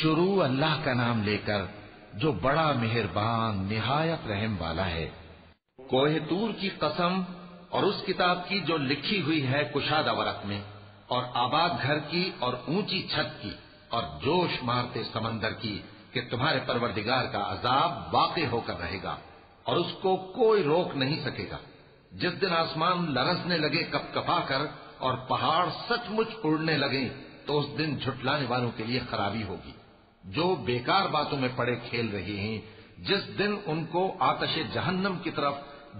شروع اللہ کا نام لے کر جو بڑا مہربان نہایت رحم والا ہے۔ کوہ طور کی قسم اور اس کتاب کی جو لکھی ہوئی ہے کشادہ ورق میں، اور آباد گھر کی اور اونچی چھت کی، اور جوش مارتے سمندر کی کہ تمہارے پروردگار کا عذاب واقع ہو کر رہے گا اور اس کو کوئی روک نہیں سکے گا۔ جس دن آسمان لرزنے لگے کپ کپا کر اور پہاڑ سچ مچ اڑنے لگے تو اس دن جھٹلانے والوں کے لیے خرابی ہوگی، جو بیکار باتوں میں پڑے کھیل رہے ہیں۔ جس دن ان کو آتش جہنم کی طرف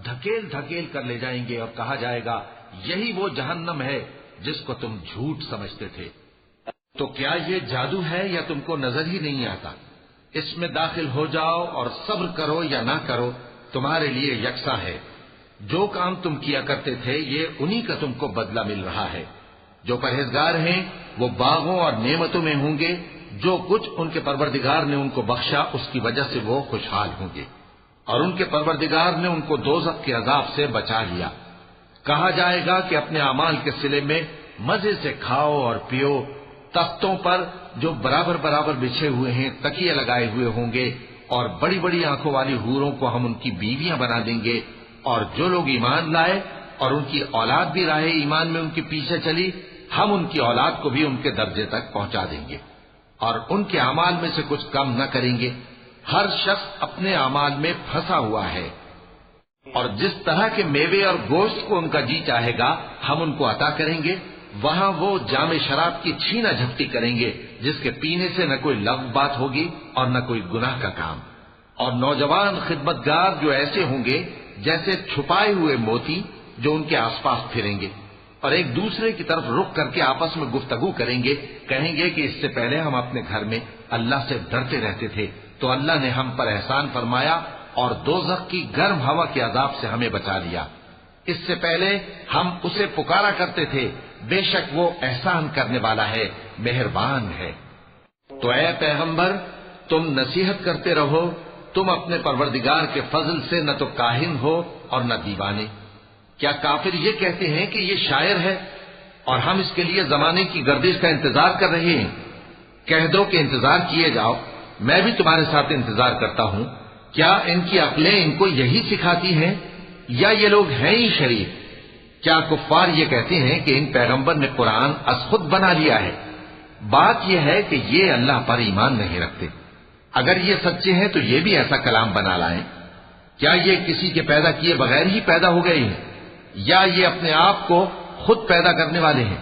دھکیل دھکیل کر لے جائیں گے اور کہا جائے گا یہی وہ جہنم ہے جس کو تم جھوٹ سمجھتے تھے۔ تو کیا یہ جادو ہے یا تم کو نظر ہی نہیں آتا؟ اس میں داخل ہو جاؤ اور صبر کرو یا نہ کرو تمہارے لیے یکساں ہے۔ جو کام تم کیا کرتے تھے یہ انہی کا تم کو بدلہ مل رہا ہے۔ جو پرہیزگار ہیں وہ باغوں اور نعمتوں میں ہوں گے، جو کچھ ان کے پروردگار نے ان کو بخشا اس کی وجہ سے وہ خوشحال ہوں گے، اور ان کے پروردگار نے ان کو دوزخ کے عذاب سے بچا لیا۔ کہا جائے گا کہ اپنے اعمال کے صلے میں مزے سے کھاؤ اور پیو، تختوں پر جو برابر برابر بچھے ہوئے ہیں تکیے لگائے ہوئے ہوں گے، اور بڑی بڑی آنکھوں والی حوروں کو ہم ان کی بیویاں بنا دیں گے۔ اور جو لوگ ایمان لائے اور ان کی اولاد بھی راہ ایمان میں ان کے پیچھے چلی، ہم ان کی اولاد کو بھی ان کے درجے تک پہنچا دیں گے اور ان کے اعمال میں سے کچھ کم نہ کریں گے۔ ہر شخص اپنے اعمال میں پھنسا ہوا ہے، اور جس طرح کے میوے اور گوشت کو ان کا جی چاہے گا ہم ان کو عطا کریں گے۔ وہاں وہ جام شراب کی چھینا جھپٹی کریں گے جس کے پینے سے نہ کوئی لغو بات ہوگی اور نہ کوئی گناہ کا کام۔ اور نوجوان خدمتگار جو ایسے ہوں گے جیسے چھپائے ہوئے موتی جو ان کے آس پاس پھریں گے، اور ایک دوسرے کی طرف رخ کر کے آپس میں گفتگو کریں گے، کہیں گے کہ اس سے پہلے ہم اپنے گھر میں اللہ سے ڈرتے رہتے تھے تو اللہ نے ہم پر احسان فرمایا اور دوزخ کی گرم ہوا کے عذاب سے ہمیں بچا لیا۔ اس سے پہلے ہم اسے پکارا کرتے تھے، بے شک وہ احسان کرنے والا ہے، مہربان ہے۔ تو اے پیغمبر تم نصیحت کرتے رہو، تم اپنے پروردگار کے فضل سے نہ تو کاہن ہو اور نہ دیوانے۔ کیا کافر یہ کہتے ہیں کہ یہ شاعر ہے اور ہم اس کے لیے زمانے کی گردش کا انتظار کر رہے ہیں؟ کہہ دو کہ انتظار کیے جاؤ، میں بھی تمہارے ساتھ انتظار کرتا ہوں۔ کیا ان کی عقلیں ان کو یہی سکھاتی ہیں یا یہ لوگ ہیں ہی شریف؟ کیا کفار یہ کہتے ہیں کہ ان پیغمبر نے قرآن از خود بنا لیا ہے؟ بات یہ ہے کہ یہ اللہ پر ایمان نہیں رکھتے۔ اگر یہ سچے ہیں تو یہ بھی ایسا کلام بنا لائیں۔ کیا یہ کسی کے پیدا کیے بغیر ہی پیدا ہو گئے ہیں یا یہ اپنے آپ کو خود پیدا کرنے والے ہیں؟